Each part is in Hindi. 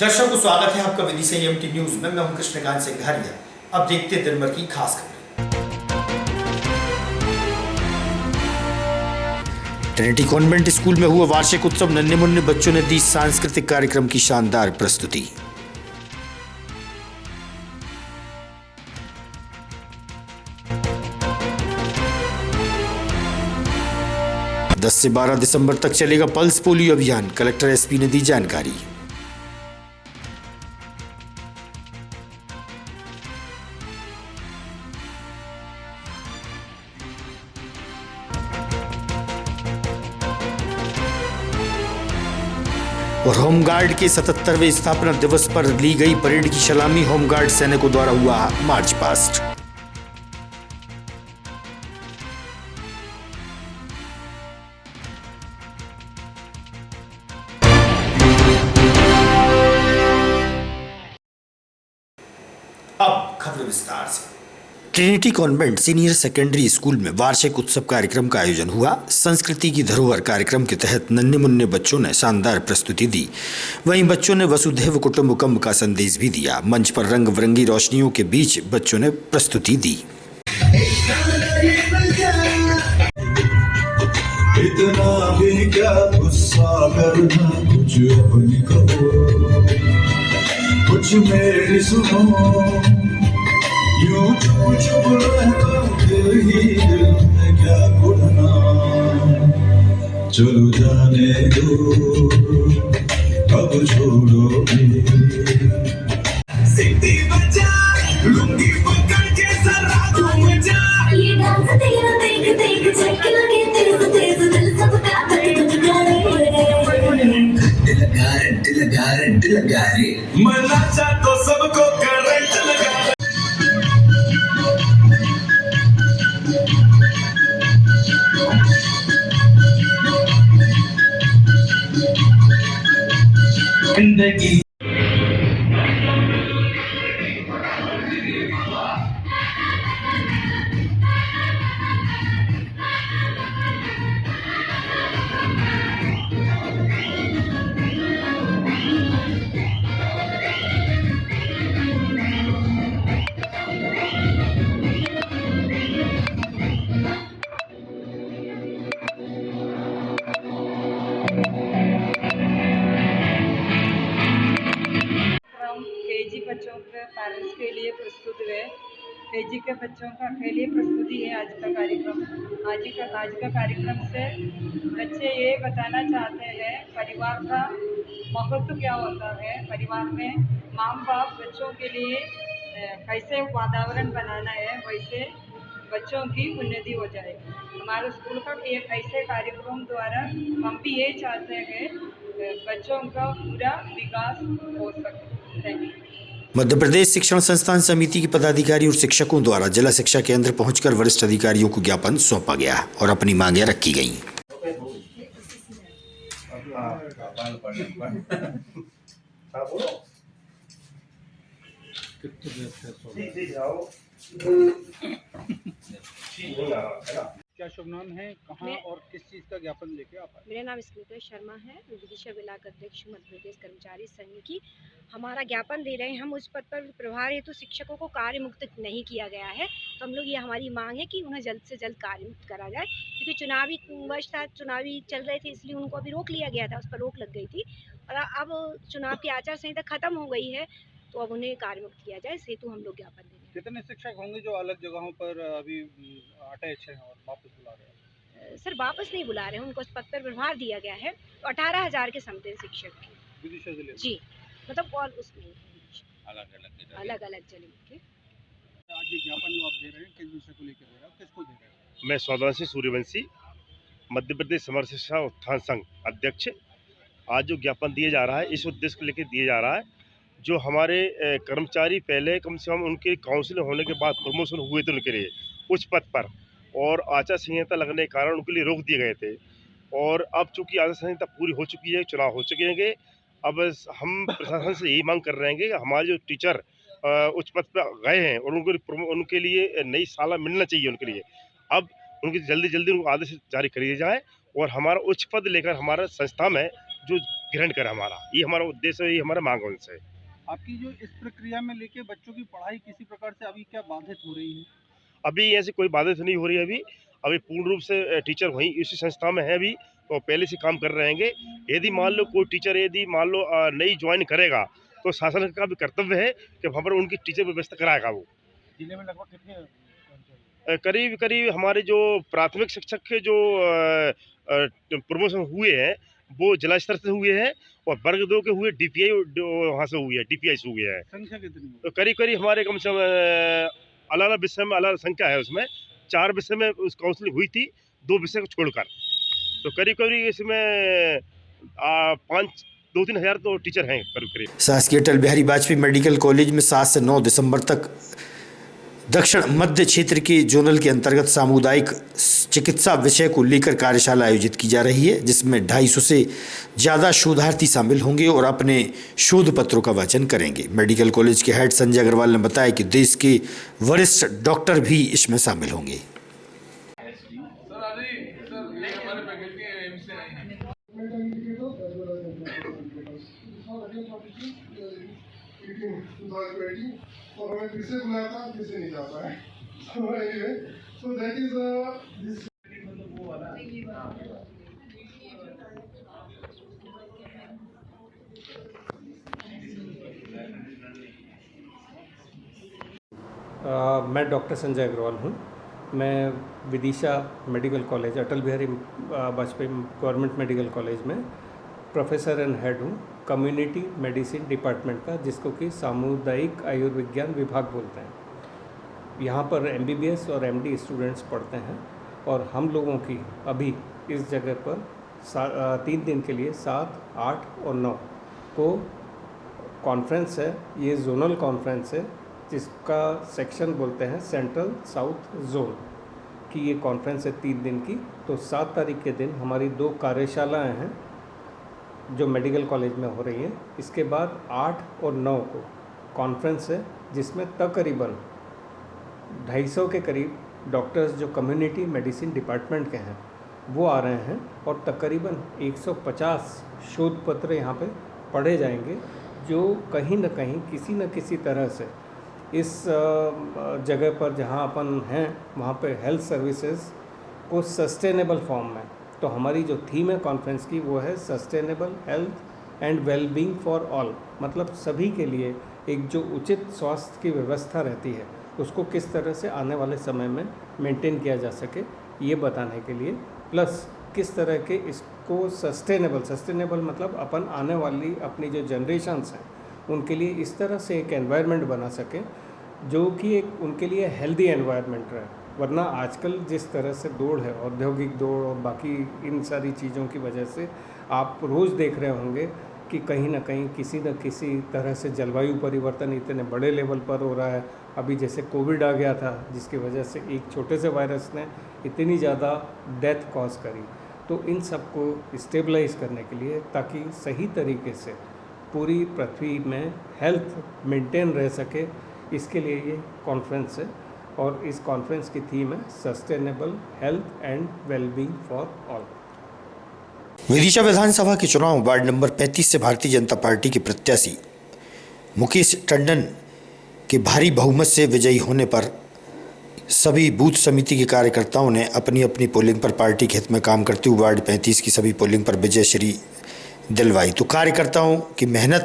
दर्शकों, स्वागत है आपका विधि संयम टी न्यूज में। मैं हूं कृष्णकांत सिंघारिया। अब देखते हैं दिन भर की खास खबरें। ट्रिनिटी कॉन्वेंट स्कूल में हुआ वार्षिक उत्सव। नन्हे मुन्ने बच्चों ने दी सांस्कृतिक कार्यक्रम की शानदार प्रस्तुति। दस से 12 दिसंबर तक चलेगा पल्स पोलियो अभियान। कलेक्टर एसपी ने दी जानकारी। और होमगार्ड के 77वें स्थापना दिवस पर ली गई परेड की सलामी। होमगार्ड सैनिकों द्वारा हुआ मार्च पास्ट। अब खबर विस्तार से। Trinity convent senior secondary school में वार्षिक उत्सव कार्यक्रम का आयोजन हुआ। संस्कृति की धरोहर कार्यक्रम के तहत नन्हे मुन्ने बच्चों ने शानदार प्रस्तुति दी। वहीं बच्चों ने वसुधैव कुटुंबकम का संदेश भी दिया। मंच पर रंग बिरंगी रोशनियों के बीच बच्चों ने प्रस्तुति दी। इतना भी क्या गुस्सा करना, कुछ अपनी कहो, कुछ मेरी सुनो। यूं चुप चुप रहता दिल ही दिल में क्या कुड़ना। चलो जाने दो, अब छोड़ो सिद्धि बजा, लुंगी पकड़ के जरा घूम जा। ये डांस तेरा देख देख चक लगे तेज तेज दिल सबका धड़क लगा रे। मना चाह तो सबको करंट लगा। जिंदगी केजी बच्चों के पेरेंट्स के लिए प्रस्तुत है। केजी के बच्चों का के लिए प्रस्तुति है आज का कार्यक्रम। आज का कार्यक्रम से बच्चे ये बताना चाहते हैं परिवार का महत्व क्या होता है। परिवार में माँ बाप बच्चों के लिए कैसे वातावरण बनाना है, वैसे बच्चों की उन्नति हो जाए। हमारे स्कूल का एक ऐसे कार्यक्रम द्वारा हम भी ये चाहते हैं बच्चों का पूरा विकास हो सके। Thank you. मध्य प्रदेश शिक्षण संस्थान समिति के पदाधिकारी और शिक्षकों द्वारा जिला शिक्षा केंद्र पहुंचकर वरिष्ठ अधिकारियों को ज्ञापन सौंपा गया और अपनी मांगें रखी गईं। क्या शुभ नाम है, कहाँ और किस चीज़ का ज्ञापन लेके आप आए? मेरा नाम स्मृति शर्मा है, विदिशा विलाक अध्यक्ष मध्य प्रदेश कर्मचारी संघ की। हमारा ज्ञापन दे रहे हैं, हम उस पद पर प्रभार हेतु शिक्षकों को कार्य मुक्त नहीं किया गया है, तो हम लोग ये हमारी मांग है कि उन्हें जल्द से जल्द कार्य मुक्त करा जाए। क्योंकि चुनावी वर्ष था, चुनावी चल रहे थे, इसलिए उनको अभी रोक लिया गया था, उस पर रोक लग गई थी और अब चुनाव की आचार संहिता खत्म हो गई है, तो अब उन्हें कार्य मुक्त किया जाए, इस हेतु हम लोग ज्ञापन दे रहे हैं। कितने शिक्षक होंगे जो अलग जगहों पर अभी अटैच हैं और वापस बुला रहे हैं? सर वापस नहीं बुला रहे हैं, उनको उस पद पर प्रभार दिया गया है, तो 18,000 के समथिंग शिक्षक की विदिशा जिले जी, मतलब कॉल उसमें अलग अलग चले के। आज ये ज्ञापन जो आप दे रहे हैं किस विषय को लेकर दे रहे हैं, किसको दे रहे हैं? मैं सौदांशी सूर्यवंशी, मध्य प्रदेश समर शिक्षा उत्थान संघ अध्यक्ष। आज जो ज्ञापन दिया जा रहा है इस उद्देश्य को लेकर दिया जा रहा है, जो हमारे कर्मचारी पहले कम से कम उनके काउंसिल होने के बाद प्रमोशन हुए थे उनके लिए उच्च पद पर, और आचार संहिता लगने के कारण उनके लिए रोक दिए गए थे। और अब चूंकि आचार संहिता पूरी हो चुकी है, चुनाव हो चुके हैं, अब हम प्रशासन से यही मांग कर रहे हैं कि हमारे जो टीचर उच्च पद पर गए हैं और उनके लिए नई साला मिलना चाहिए उनके लिए। अब उनकी जल्दी उनको आदेश जारी कर दिए जाए और हमारा उच्च पद लेकर हमारा संस्था में जो ग्रहण करें हमारा, ये हमारा उद्देश्य है, ये हमारा मांग उनसे। आपकी जो इस प्रक्रिया में लेके बच्चों की पढ़ाई किसी प्रकार से अभी क्या बाधित हो रही है? अभी ऐसी कोई बाधित नहीं हो रही है। अभी पूर्ण रूप से टीचर वहीं इसी संस्था में है अभी, तो पहले से काम कर रहे हैं। यदि मान लो कोई टीचर यदि मान लो नई ज्वाइन करेगा, तो शासन का भी कर्तव्य है कि वहाँ पर उनकी टीचर व्यवस्था कराएगा वो। जिले में लगभग कितने करीब करीब हमारे जो प्राथमिक शिक्षक के जो प्रमोशन हुए हैं वो जिला स्तर से हुए हैं, और वर्ग 2 के हुए डीपीआई वहाँ से हुए हैं, डीपीआई से हुए हैं। संख्या कितनी है? तो करीब करीब हमारे कम से कम अलग अलग विषय में अलग अलग संख्या है। उसमें 4 विषय में उस काउंसलिंग हुई थी, 2 विषय को छोड़कर। तो करीब करीब इसमें 2-3 हज़ार तो टीचर हैं करीब करीब। शासकीय अटल बिहारी वाजपेयी मेडिकल कॉलेज में 7 से 9 दिसंबर तक दक्षिण मध्य क्षेत्र के जोनल के अंतर्गत सामुदायिक चिकित्सा विषय को लेकर कार्यशाला आयोजित की जा रही है, जिसमें 250 से ज़्यादा शोधार्थी शामिल होंगे और अपने शोध पत्रों का वाचन करेंगे। मेडिकल कॉलेज के हेड संजय अग्रवाल ने बताया कि देश के वरिष्ठ डॉक्टर भी इसमें शामिल होंगे। और हमें फिर से बुलाया था, फिर से नहीं जा पाए। So anyway, so that is this. मैं डॉक्टर संजय अग्रवाल हूँ। मैं Vidisha medical college, Atal Bihari Vajpayee government medical college में प्रोफेसर एंड हेड हूँ, कम्युनिटी मेडिसिन डिपार्टमेंट का, जिसको कि सामुदायिक आयुर्विज्ञान विभाग बोलते हैं। यहाँ पर MBBS और MD स्टूडेंट्स पढ़ते हैं, और हम लोगों की अभी इस जगह पर 3 दिन के लिए 7, 8 और 9 को कॉन्फ्रेंस है। ये जोनल कॉन्फ्रेंस है, जिसका सेक्शन बोलते हैं सेंट्रल साउथ जोन की ये कॉन्फ्रेंस है 3 दिन की। तो 7 तारीख के दिन हमारी 2 कार्यशालाएं हैं जो मेडिकल कॉलेज में हो रही हैं। इसके बाद 8 और 9 को कॉन्फ्रेंस है, जिसमें तकरीबन 250 के करीब डॉक्टर्स जो कम्युनिटी मेडिसिन डिपार्टमेंट के हैं वो आ रहे हैं, और तकरीबन 150 शोध पत्र यहाँ पे पढ़े जाएंगे, जो कहीं न कहीं किसी न किसी तरह से इस जगह पर जहाँ अपन हैं वहाँ पे हेल्थ सर्विसेज को सस्टेनेबल फॉर्म में, तो हमारी जो थीम है कॉन्फ्रेंस की वो है sustainable health and wellbeing for all. मतलब सभी के लिए एक जो उचित स्वास्थ्य की व्यवस्था रहती है उसको किस तरह से आने वाले समय में मेंटेन किया जा सके, ये बताने के लिए, प्लस किस तरह के इसको सस्टेनेबल मतलब अपन आने वाली अपनी जो जनरेशन्स हैं उनके लिए इस तरह से एक एनवायरनमेंट बना सकें जो कि एक उनके लिए हेल्दी एनवायरनमेंट रहे। वरना आजकल जिस तरह से दौड़ है, औद्योगिक दौड़ और बाकी इन सारी चीज़ों की वजह से आप रोज़ देख रहे होंगे कि कहीं ना कहीं किसी न किसी तरह से जलवायु परिवर्तन इतने बड़े लेवल पर हो रहा है। अभी जैसे कोविड आ गया था, जिसकी वजह से एक छोटे से वायरस ने इतनी ज़्यादा डेथ कॉज करी। तो इन सब को स्टेबलाइज करने के लिए, ताकि सही तरीके से पूरी पृथ्वी में हेल्थ मेंटेन रह सके, इसके लिए ये कॉन्फ्रेंस है। और इस कॉन्फ्रेंस की थीम है sustainable health and wellbeing for all. Vidisha विधानसभा के चुनाव वार्ड नंबर 35 से भारतीय जनता पार्टी के प्रत्याशी मुकेश टंडन के भारी बहुमत से विजयी होने पर सभी बूथ समिति के कार्यकर्ताओं ने अपनी अपनी पोलिंग पर पार्टी के हित में काम करते हुए वार्ड 35 की सभी पोलिंग पर विजय श्री दिलवाई। तो कार्यकर्ताओं की मेहनत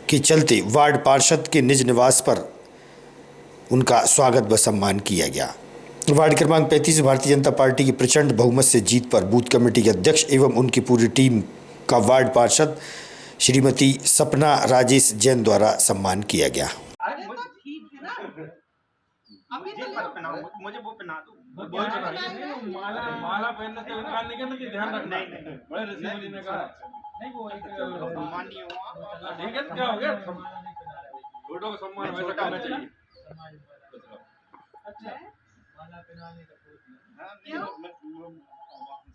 के चलते वार्ड पार्षद के निज निवास पर उनका स्वागत व सम्मान किया गया। वार्ड क्रमांक 35 भारतीय जनता पार्टी की प्रचंड बहुमत से जीत पर बूथ कमेटी के अध्यक्ष एवं उनकी पूरी टीम का वार्ड पार्षद श्रीमती सपना राजेश जैन द्वारा सम्मान किया गया। मुझे वो पहना दो। माला पहनने से इनकार नहीं करना कि ध्यान रखना। नहीं बड़े ऋषि मुनि ने कहा नहीं, वो एक सम्मान नहीं हुआ। ठीक है, क्या हो गया? छोटों का सम्मान वैसा करना चाहिए। अच्छा,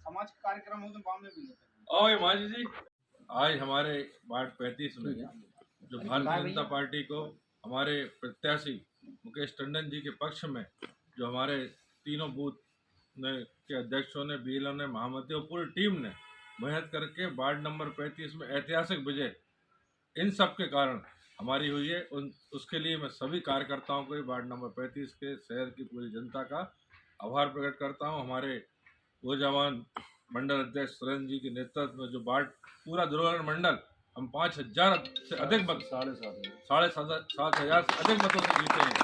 समाज कार्यक्रम हो तो बाद में भी ओए माजी जी, आज हमारे वार्ड 35 में जो भारतीय जनता पार्टी को हमारे प्रत्याशी मुकेश टंडन जी के पक्ष में जो हमारे तीनों बूथ के अध्यक्षों ने, बीएलओ ने, महामती और पूरी टीम ने मेहनत करके वार्ड नंबर 35 में ऐतिहासिक विजय इन सब के कारण हमारी हुई है। उसके लिए मैं सभी कार्यकर्ताओं को वार्ड नंबर 35 के शहर की पूरी जनता का आभार प्रकट करता हूं। हमारे ऊर्जावान मंडल अध्यक्ष सुरेंद्र जी के नेतृत्व में जो वार्ड पूरा दुर्गागढ़ मंडल हम 5000 से अधिक मत 7,500 से अधिक मतों से जीते हैं।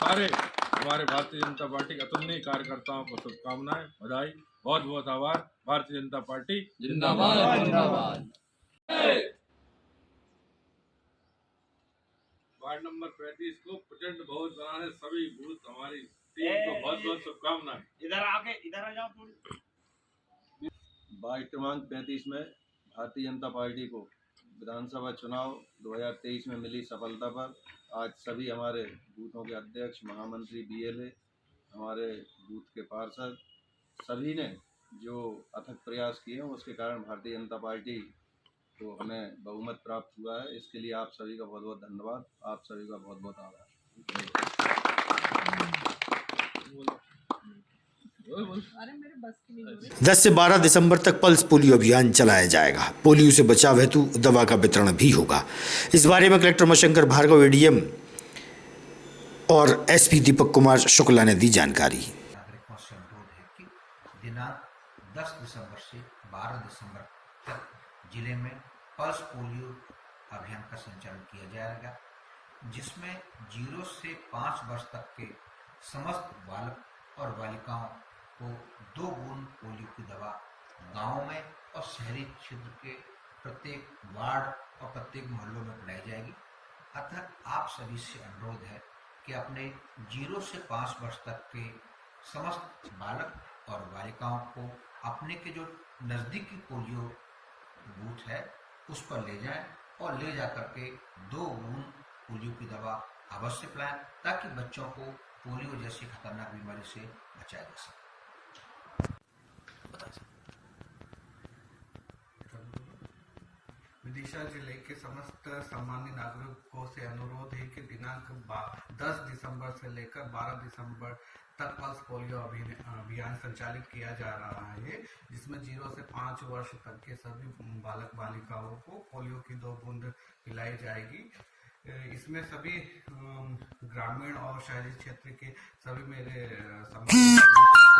सारे हमारे भारतीय जनता पार्टी के अतुलनीय कार्यकर्ताओं को शुभकामनाएं, बधाई, बहुत बहुत आभार। भारतीय जनता पार्टी जिंदाबाद जिंदाबाद। वार्ड नंबर 35 को प्रचंड बहुमत बनाने सभी बूथ हमारी टीम को बहुत बहुत शुभकामनाएं। इधर आ जाओ थोड़ी। वार्ड क्रमांक 35 में भारतीय जनता पार्टी को विधानसभा चुनाव 2023 में मिली सफलता पर आज सभी हमारे बूथों के अध्यक्ष, महामंत्री, बीएलए, हमारे बूथ के पार्षद सभी ने जो अथक प्रयास किए हैं उसके कारण भारतीय जनता पार्टी को हमें बहुमत प्राप्त हुआ है। इसके लिए आप सभी का बहुत बहुत धन्यवाद, आप सभी का बहुत बहुत आभार। 10 से 12 दिसंबर तक पल्स पोलियो अभियान चलाया जाएगा। पोलियो से बचाव हेतु दवा का वितरण भी होगा। इस बारे में कलेक्टर उमाशंकर भार्गव, एडीएम और एसपी दीपक कुमार शुक्ला ने दी जानकारी। नागरिकों से अनुरोध है कि दिनांक 10 दिसंबर से 12 दिसंबर तक जिले में पल्स पोलियो अभियान का संचालन किया जाएगा, जिसमें 0 से 5 वर्ष तक के समस्त बालक और बालिकाओं को 2 बूंद पोलियो की दवा गाँव में और शहरी क्षेत्र के प्रत्येक वार्ड और प्रत्येक मोहल्लों में पिलाई जाएगी। अतः आप सभी से अनुरोध है कि अपने 0 से 5 वर्ष तक के समस्त बालक और बालिकाओं को अपने के जो नज़दीकी पोलियो बूथ है उस पर ले जाएं और ले जा करके 2 बूंद पोलियो की दवा अवश्य पिलाएं, ताकि बच्चों को पोलियो जैसी खतरनाक बीमारी से बचाया जा सके। विदिशा जिले के समस्त सामान्य नागरिकों से अनुरोध है कि दिनांक 10 दिसंबर से लेकर 12 दिसंबर तक पल्स पोलियो अभियान संचालित किया जा रहा है, जिसमें 0 से 5 वर्ष तक के सभी बालक बालिकाओं को पोलियो की 2 बूंद पिलाई जाएगी। इसमें सभी ग्रामीण और शहरी क्षेत्र के सभी मेरे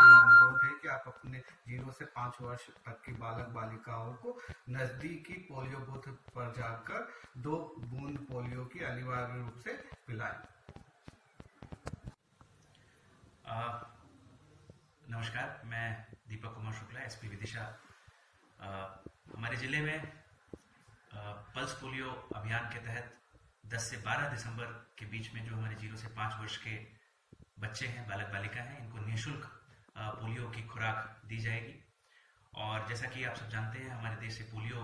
अनुरोध है कि आप अपने 0 से 5 वर्ष तक की बालक बालिकाओं को नजदीकी पोलियो बूथ पर जाकर 2 बूंद पोलियो की अनिवार्य रूप से पिलाएं। नमस्कार, मैं दीपक कुमार शुक्ला, एसपी विदिशा। हमारे जिले में पल्स पोलियो अभियान के तहत 10 से 12 दिसंबर के बीच में जो हमारे 0 से 5 वर्ष के बच्चे हैं, बालक बालिका हैं, इनको निःशुल्क पोलियो की खुराक दी जाएगी। और जैसा कि आप सब जानते हैं, हमारे देश से पोलियो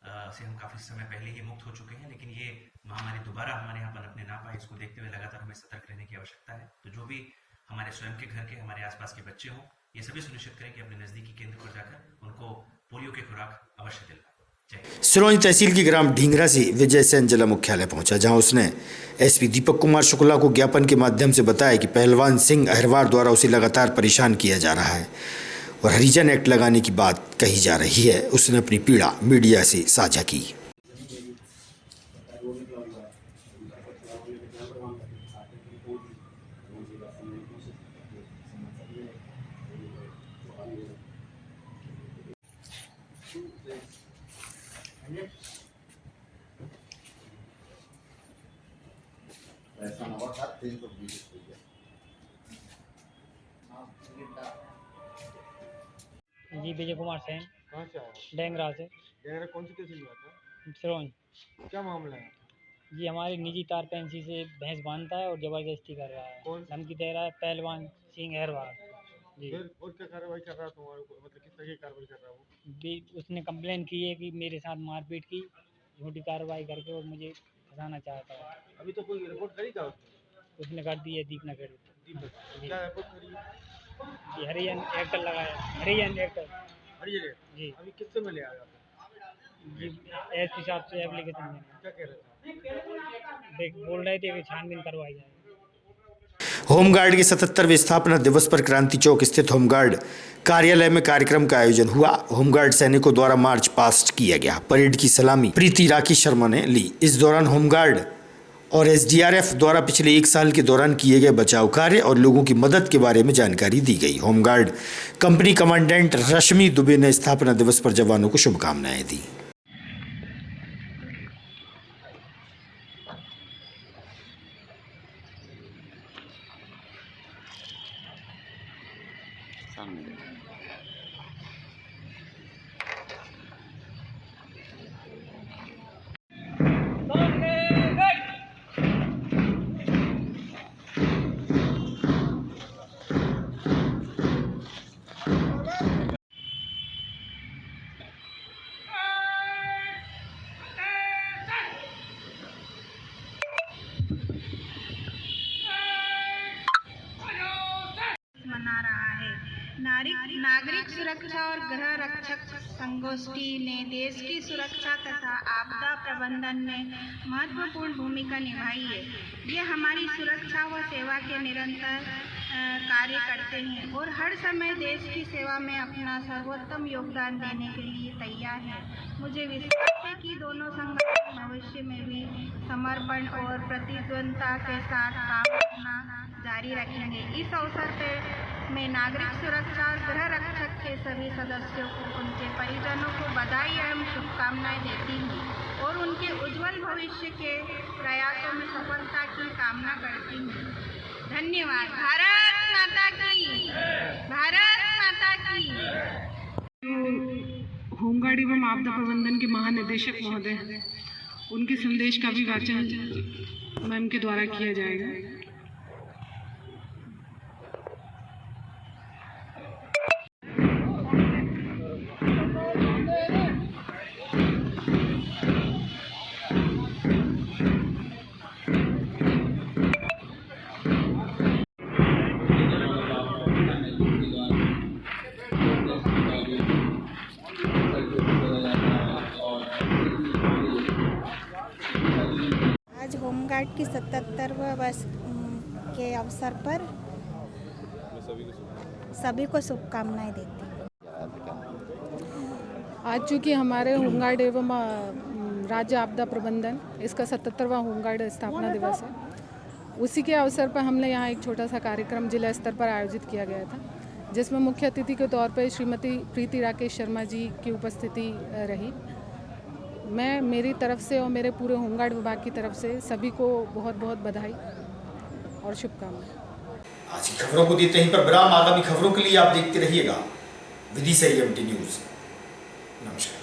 से हम काफ़ी समय पहले ही मुक्त हो चुके हैं, लेकिन ये महामारी दोबारा हमारे यहाँ पनपने ना पाए, इसको देखते हुए लगातार हमें सतर्क रहने की आवश्यकता है। तो जो भी हमारे स्वयं के घर के, हमारे आसपास के बच्चे हों, ये सभी सुनिश्चित करें कि अपने नज़दीकी केंद्र पर जाकर उनको पोलियो की खुराक अवश्य दिलवाएं। सिरोंज तहसील की ग्राम ढींगरा से विजय सेन जिला मुख्यालय पहुंचा, जहां उसने एसपी दीपक कुमार शुक्ला को ज्ञापन के माध्यम से बताया कि पहलवान सिंह अहिरवार द्वारा उसे लगातार परेशान किया जा रहा है और हरिजन एक्ट लगाने की बात कही जा रही है। उसने अपनी पीड़ा मीडिया से साझा की। जी, विजय कुमार सेन। कहाँ से आया? डेंगरा से। डेंगरा कौन सी तहसील में आता? सिरोंज। क्या मामला है? जी, हमारी निजी तार पेंसी से भैंस बांधता है और जबरदस्ती कर रहा है, धमकी दे रहा है। पहलवान सिंह अहिरवार जी। और क्या कार्रवाई कर रहा है तुम्हारे को, मतलब किस तरह की कार्रवाई कर रहा है वो? उसने कंप्लेन की है कि मेरे साथ मारपीट की, झूठी कार्रवाई करके और मुझे फंसाना चाहता है। अभी तो कोई रिपोर्ट करी था उसने कर दी है दीपनगर। क्या रिपोर्ट करी? जी, हरिजन एक्ट लगाया, हरिजन एक्ट जी। अभी किससे मिले आया जी? एसपी साहब से एप्लीकेशन देने। क्या कह रहे थे? बोल रहे थे कि छानबीन करवाई जाए। होमगार्ड के 77वें स्थापना दिवस पर क्रांति चौक स्थित होमगार्ड कार्यालय में कार्यक्रम का आयोजन हुआ। होमगार्ड सैनिकों द्वारा मार्च पास्ट किया गया। परेड की सलामी प्रीति राकेश शर्मा ने ली। इस दौरान होमगार्ड और एसडीआरएफ द्वारा पिछले 1 साल के दौरान किए गए बचाव कार्य और लोगों की मदद के बारे में जानकारी दी गई। होमगार्ड कंपनी कमांडेंट रश्मि दुबे ने स्थापना दिवस पर जवानों को शुभकामनाएं दी। मना रहा है। नागरिक सुरक्षा और गृह रक्षक संगोष्ठी ने देश की सुरक्षा तथा आपदा प्रबंधन में महत्वपूर्ण भूमिका निभाई है। ये हमारी सुरक्षा व सेवा के निरंतर कार्य करते हैं और हर समय देश की सेवा में अपना सर्वोत्तम योगदान देने के लिए तैयार है। मुझे विश्वास है कि दोनों संगठन भविष्य में भी समर्पण और प्रतिबद्धता के साथ काम करना जारी रखेंगे। इस अवसर पर मैं नागरिक सुरक्षा और गृह रक्षक के सभी सदस्यों को, उनके परिजनों को बधाई एवं शुभकामनाएं देती हूँ और उनके उज्जवल भविष्य के प्रयासों में सफलता की कामना करती हूँ। धन्यवाद। भारत माता की, भारत माता की। होमगार्ड एवं आपदा प्रबंधन के महानिदेशक महोदय, उनके संदेश का भी वाचन मैम के द्वारा किया जाएगा। आज होमगार्ड की 77वें वर्ष के अवसर पर सभी को शुभकामनाएं देती हूँ। आज चूँकि हमारे होमगार्ड एवं राज्य आपदा प्रबंधन इसका 77वां होमगार्ड स्थापना दिवस है, उसी के अवसर पर हमने यहाँ एक छोटा सा कार्यक्रम जिला स्तर पर आयोजित किया गया था, जिसमें मुख्य अतिथि के तौर पर श्रीमती प्रीति राकेश शर्मा जी की उपस्थिति रही। मैं मेरी तरफ से और मेरे पूरे होमगार्ड विभाग की तरफ से सभी को बहुत बहुत बधाई और शुभकामनाएं। आज की खबरों को देते हैं पर विराम। आगामी खबरों के लिए आप देखते रहिएगा विदिशा EMT न्यूज़। नमस्कार।